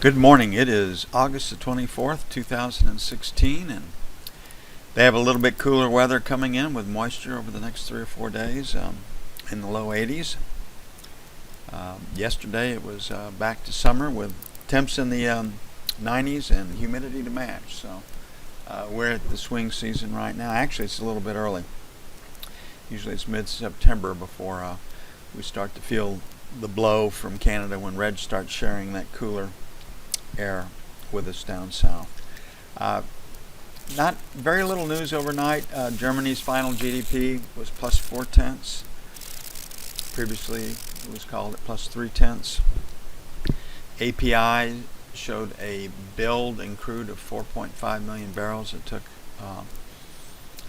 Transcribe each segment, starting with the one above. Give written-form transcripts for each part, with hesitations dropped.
Good morning. It is August the 24th, 2016, and they have a little bit cooler weather coming in with moisture over the next 3 or 4 days in the low 80s. Yesterday it was back to summer with temps in the 90s and humidity to match. So we're at the swing season right now. Actually, it's a little bit early. Usually it's mid-September before we start to feel the blow from Canada when Reg starts sharing that cooler air with us down south. Not very little news overnight. Germany's final GDP was plus 0.4. Previously it was called at plus 0.3. API showed a build in crude of 4.5 million barrels. It took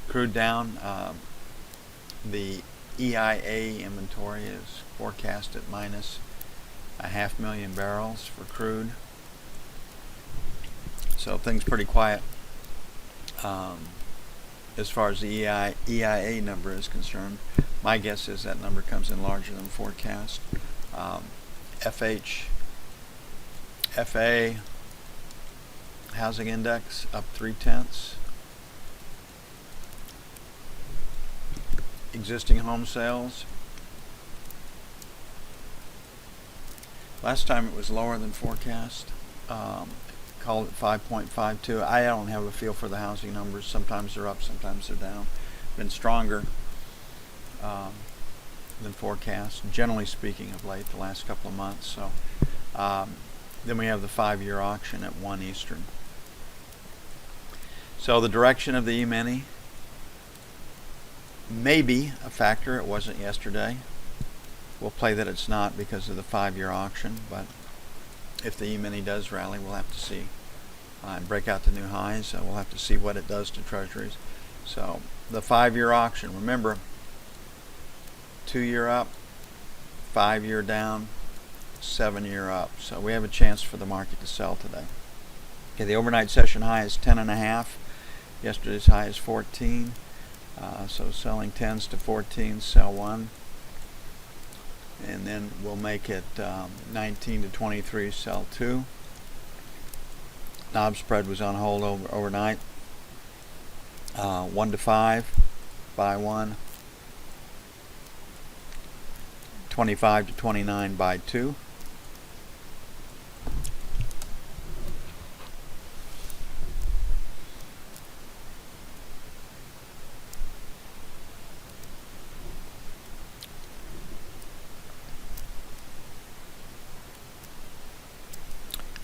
crude down. The EIA inventory is forecast at minus 500,000 barrels for crude. So things pretty quiet as far as the EIA number is concerned. My guess is that number comes in larger than forecast. FA housing index up 0.3. Existing home sales. Last time it was lower than forecast. Called it 5.52. I don't have a feel for the housing numbers. Sometimes they're up, sometimes they're down. Been stronger than forecast, generally speaking, of late, the last couple of months. So then we have the 5-year auction at 1 Eastern. So the direction of the E-mini may be a factor. It wasn't yesterday. We'll play that it's not because of the 5-year auction, but if the E-mini does rally, we'll have to see and break out the new highs. We'll have to see what it does to treasuries. So the 5-year auction, remember, 2-year up, 5-year down, 7-year up. So we have a chance for the market to sell today. Okay, the overnight session high is 10.5. Yesterday's high is 14. So selling 10s to 14, sell 1. And then we'll make it 19 to 23, sell 2. Knob spread was on hold overnight. 1 to 5, buy 1. 25 to 29, buy 2.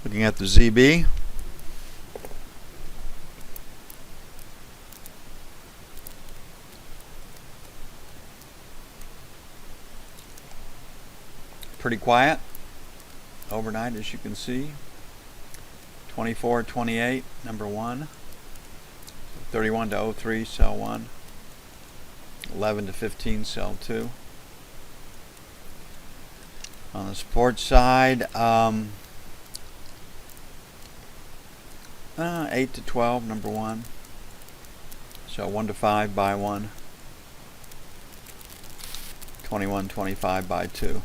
Looking at the ZB, pretty quiet overnight, as you can see. 24.28, number 1. 31 to 03, sell 1. 11 to 15, sell 2. On the support side, 8 to 12, number 1. So 1 to 5, buy 1. 21, 25, buy 2.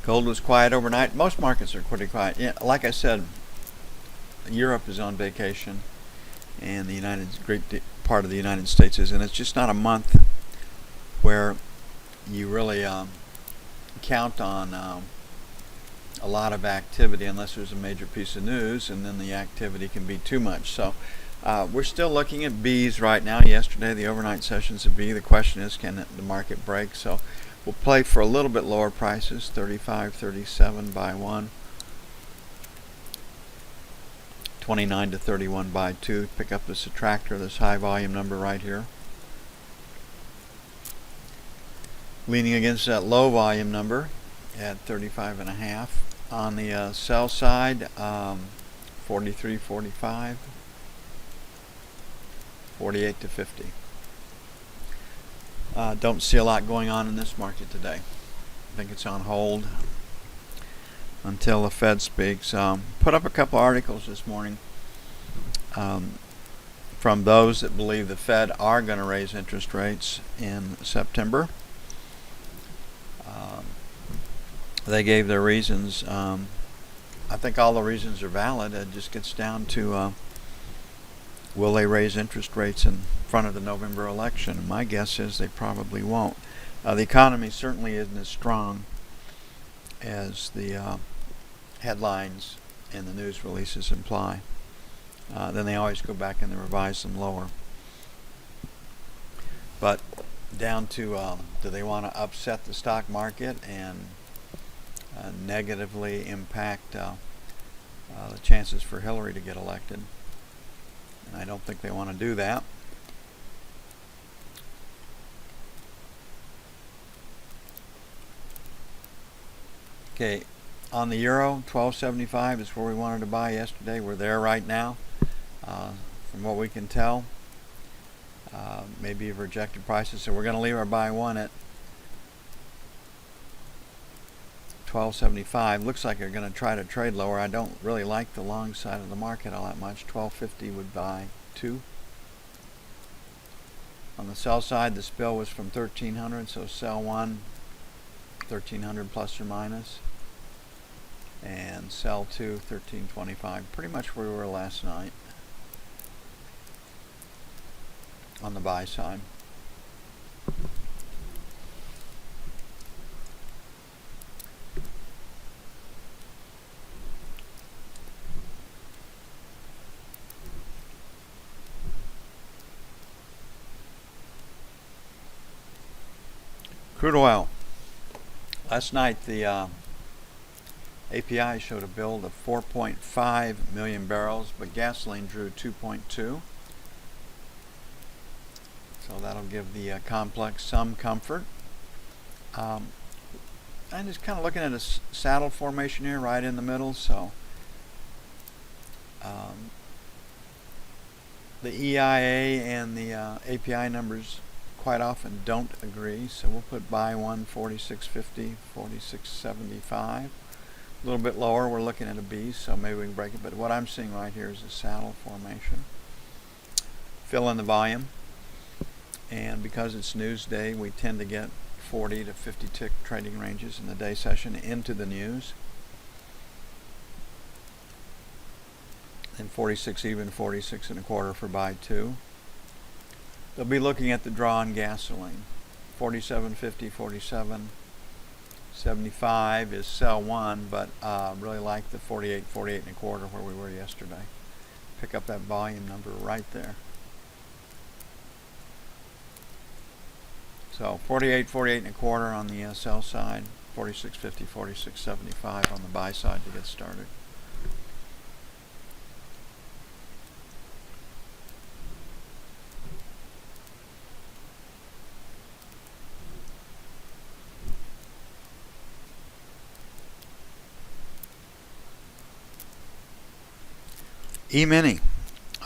Gold was quiet overnight. Most markets are pretty quiet. Yeah, like I said, Europe is on vacation, and the great part of the United States is, and it's just not a month where you really count on a lot of activity unless there's a major piece of news, and then the activity can be too much. So we're still looking at Bs right now. Yesterday, the overnight sessions at B. The question is, can the market break? So we'll play for a little bit lower prices, 35, 37, buy 1. 29 to 31, buy 2. Pick up this attractor, this high volume number right here. Leaning against that low volume number at 35.5. On the sell side, 43, 45. 48 to 50. Don't see a lot going on in this market today. I think it's on hold until the Fed speaks. Put up a couple articles this morning from those that believe the Fed are going to raise interest rates in September. They gave their reasons. I think all the reasons are valid. It just gets down to will they raise interest rates in front of the November election? And my guess is they probably won't. The economy certainly isn't as strong as the headlines and the news releases imply. Then they always go back and they revise them lower. But down to do they want to upset the stock market and negatively impact the chances for Hillary to get elected? And I don't think they want to do that. Okay, on the euro, 12.75 is where we wanted to buy yesterday. We're there right now, from what we can tell. Maybe you've rejected prices, so we're going to leave our buy one at 12.75. Looks like they're going to try to trade lower. I don't really like the long side of the market all that much. 12.50 would buy 2. On the sell side, the spill was from 1300, so sell 1, 1300 plus or minus, and sell 2, 1325. Pretty much where we were last night on the buy side. Crude oil. Last night the API showed a build of 4.5 million barrels, but gasoline drew 2.2. So that'll give the complex some comfort. I'm just kind of looking at a saddle formation here right in the middle. So the EIA and the API numbers quite often don't agree, so we'll put buy 1, 46.50, 46.75. A little bit lower, we're looking at a B, so maybe we can break it, but what I'm seeing right here is a saddle formation. Fill in the volume, and because it's news day, we tend to get 40 to 50 tick trading ranges in the day session into the news. And 46 even, 46 and a quarter for buy 2. They'll be looking at the draw on gasoline. 47.50, 47.75 is sell 1, but really like the 48, 48 and a quarter where we were yesterday. Pick up that volume number right there. So 48, 48 and a quarter on the sell side, 46.50, 46.75 on the buy side to get started. E-mini,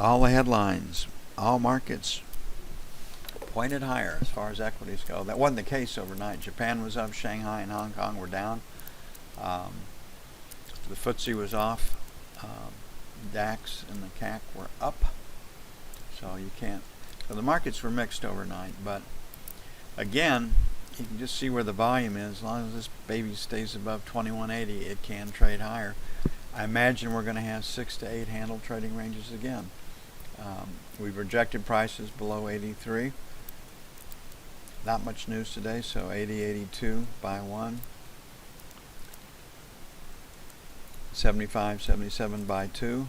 all the headlines, all markets pointed higher as far as equities go. That wasn't the case overnight. Japan was up, Shanghai and Hong Kong were down. The FTSE was off. DAX and the CAC were up. So you can't. So the markets were mixed overnight, but again, you can just see where the volume is. As long as this baby stays above 2180, it can trade higher. I imagine we're going to have 6 to 8 handle trading ranges again. We've rejected prices below 83. Not much news today, so 80, 82, buy 1. 75, 77, buy 2.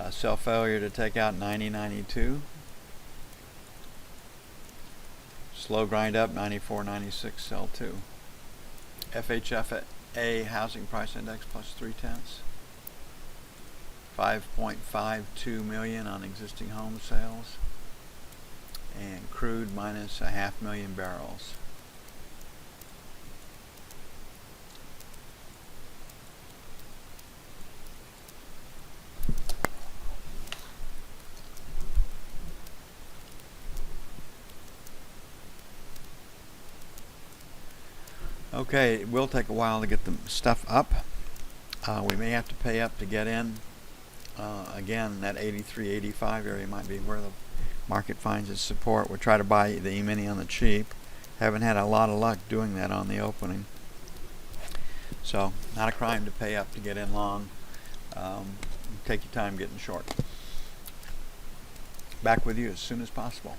Sell failure to take out 90, 92. Slow grind up 94, 96, sell 2. FHFA housing price index plus 0.3. 5.52 million on existing home sales, and crude minus 500,000 barrels. Okay, it will take a while to get the stuff up. We may have to pay up to get in. Again, that 83, 85 area might be where the market finds its support. We'll try to buy the E-mini on the cheap. Haven't had a lot of luck doing that on the opening. So, not a crime to pay up to get in long. Take your time getting short. Back with you as soon as possible.